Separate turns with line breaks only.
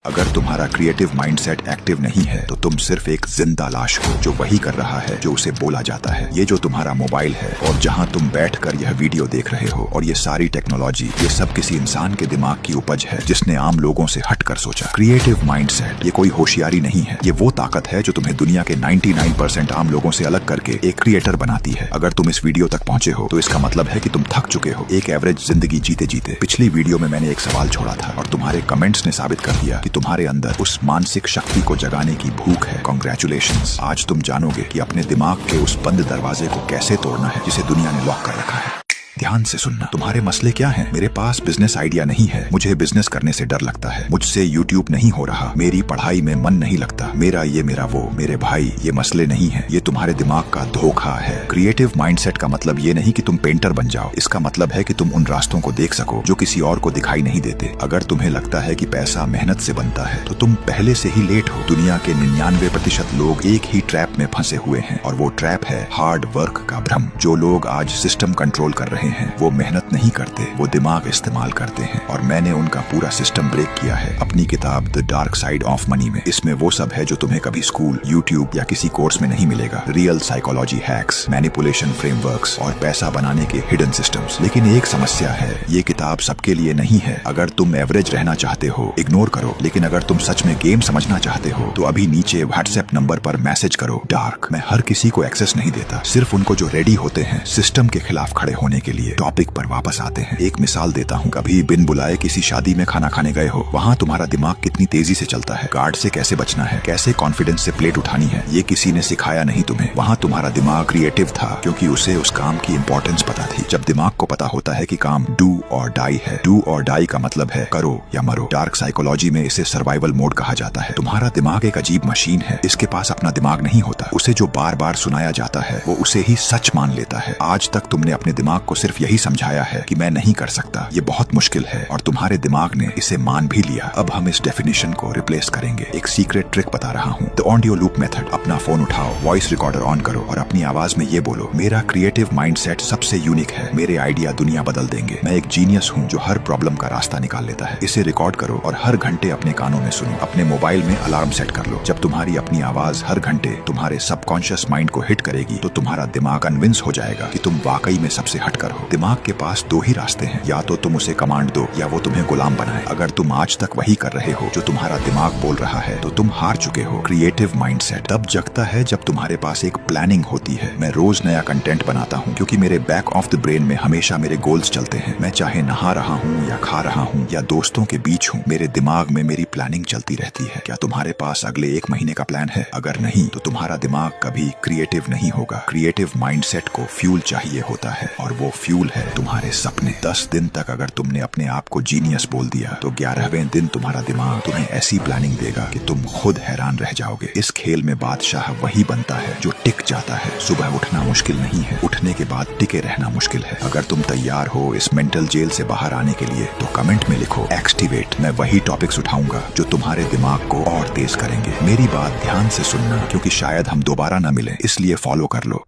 अगर तुम्हारा creative mindset active नहीं है तो तुम सिर्फ एक जिंदा लाश हो जो वही कर रहा है जो उसे बोला जाता है। ये जो तुम्हारा मोबाइल है और जहाँ तुम बैठकर यह वीडियो देख रहे हो और ये सारी टेक्नोलॉजी, ये सब किसी इंसान के दिमाग की उपज है जिसने आम लोगों से हटकर सोचा। क्रिएटिव माइंडसेट ये कोई होशियारी नहीं है, ये वो ताकत है जो तुम्हें दुनिया के 99% आम लोगों से अलग करके एक क्रिएटर बनाती है। अगर तुम इस वीडियो तक पहुंचे हो तो इसका मतलब है कि तुम थक चुके हो एक एवरेज जिंदगी जीते जीते। पिछली वीडियो में मैंने एक सवाल छोड़ा था और तुम्हारे कमेंट्स ने साबित कर दिया कि तुम्हारे अंदर उस मानसिक शक्ति को जगाने की भूख है। कांग्रेचुलेशंस, आज तुम जानोगे कि अपने दिमाग के उस बंद दरवाजे को कैसे तोड़ना है जिसे दुनिया ने लॉक कर रखा है। ध्यान से सुनना। तुम्हारे मसले क्या हैं? मेरे पास बिजनेस आइडिया नहीं है, मुझे बिजनेस करने से डर लगता है, मुझसे यूट्यूब नहीं हो रहा, मेरी पढ़ाई में मन नहीं लगता, मेरा ये मेरा वो। मेरे भाई, ये मसले नहीं है, ये तुम्हारे दिमाग का धोखा है। क्रिएटिव माइंडसेट का मतलब ये नहीं कि तुम पेंटर बन जाओ, इसका मतलब है कि तुम उन रास्तों को देख सको जो किसी और को दिखाई नहीं देते। अगर तुम्हें लगता है कि पैसा मेहनत से बनता है तो तुम पहले से ही लेट हो। दुनिया के 99% लोग एक ही ट्रैप में फंसे हुए हैं और वो ट्रैप है हार्ड वर्क का भ्रम। जो लोग आज सिस्टम कंट्रोल कर रहे हैं वो मेहनत नहीं करते, वो दिमाग इस्तेमाल करते हैं। और मैंने उनका पूरा सिस्टम ब्रेक किया है अपनी किताब the dark side of money में। इसमें वो सब है जो तुम्हें कभी स्कूल, यूट्यूब या किसी कोर्स में नहीं मिलेगा। Real psychology hacks, manipulation frameworks और पैसा बनाने के हिडन सिस्टम्स। लेकिन एक समस्या है, ये किताब सबके लिए नहीं है। अगर तुम एवरेज रहना चाहते हो इग्नोर करो, लेकिन अगर तुम सच में गेम समझना चाहते हो तो अभी नीचे व्हाट्सएप नंबर पर मैसेज करो डार्क। मैं हर किसी को एक्सेस नहीं देता, सिर्फ उनको जो रेडी होते हैं सिस्टम के खिलाफ खड़े होने के लिए। टॉपिक पर वापस आते हैं। एक मिसाल देता हूँ, कभी बिन बुलाए किसी शादी में खाना खाने गए हो, वहाँ तुम्हारा दिमाग कितनी तेजी से चलता है, गार्ड से कैसे बचना है, कैसे कॉन्फिडेंस से प्लेट उठानी है, ये किसी ने सिखाया नहीं तुम्हें। वहाँ तुम्हारा दिमाग क्रिएटिव था क्योंकि उसे उस काम की इंपॉर्टेंस पता थी। जब दिमाग को पता होता है कि काम डू और डाई है, डू और डाई का मतलब है करो या मरो। डार्क साइकोलॉजी में इसे सर्वाइवल मोड कहा जाता है। तुम्हारा दिमाग एक अजीब मशीन है, इसके पास अपना दिमाग नहीं होता। उसे जो बार बार सुनाया जाता है वो उसे ही सच मान लेता है। आज तक तुमने अपने दिमाग को सिर्फ यही समझाया है कि मैं नहीं कर सकता, ये बहुत मुश्किल है, और तुम्हारे दिमाग ने इसे मान भी लिया। अब हम इस डेफिनेशन को रिप्लेस करेंगे। एक सीक्रेट ट्रिक बता रहा हूँ, द ऑडियो लूप मेथड। अपना फोन उठाओ, वॉइस रिकॉर्डर ऑन करो और अपनी आवाज में ये बोलो, मेरा क्रिएटिव माइंडसेट सबसे यूनिक है, मेरे आइडिया दुनिया बदल देंगे, मैं एक जीनियस हूँ जो हर प्रॉब्लम का रास्ता निकाल लेता है। इसे रिकॉर्ड करो और हर घंटे अपने कानों में सुनो। अपने मोबाइल में अलार्म सेट कर लो। जब तुम्हारी अपनी आवाज हर घंटे तुम्हारे सबकॉन्शियस माइंड को हिट करेगी तो तुम्हारा दिमाग कन्विंस हो जाएगा कि तुम वाकई में सबसे हटकर हो। दिमाग के पास दो ही रास्ते हैं, या तो तुम उसे कमांड दो या वो तुम्हें गुलाम बनाए। अगर तुम आज तक वही कर रहे हो जो तुम्हारा दिमाग बोल रहा है तो तुम हार चुके हो। क्रिएटिव माइंडसेट तब जगता है जब तुम्हारे पास एक प्लानिंग होती है। मैं रोज नया कंटेंट बनाता हूँ क्योंकि मेरे बैक ऑफ द ब्रेन में हमेशा मेरे गोल्स चलते हैं। मैं चाहे नहा रहा हूँ या खा रहा हूँ या दोस्तों के बीच हूँ, मेरे दिमाग में मेरी प्लानिंग चलती रहती है। क्या तुम्हारे पास अगले 1 महीने का प्लान है? अगर नहीं तो तुम्हारा दिमाग कभी क्रिएटिव नहीं होगा। क्रिएटिव माइंडसेट को फ्यूल चाहिए होता है और वो फ्यूल है तुम्हारे सपने। 10 दिन तक अगर तुमने अपने आप को जीनियस बोल दिया तो 11वें दिन तुम्हारा दिमाग तुम्हें ऐसी प्लानिंग देगा कि तुम खुद हैरान रह जाओगे। इस खेल में बादशाह वही बनता है जो टिक जाता है। सुबह उठना मुश्किल नहीं है, उठने के बाद टिके रहना मुश्किल है। अगर तुम तैयार हो इस मेंटल जेल से बाहर आने के लिए तो कमेंट में लिखो एक्टिवेट। मैं वही टॉपिक्स उठाऊंगा जो तुम्हारे दिमाग को और तेज करेंगे। मेरी बात ध्यान से सुनना क्योंकि शायद हम दोबारा न मिले, इसलिए फॉलो कर लो।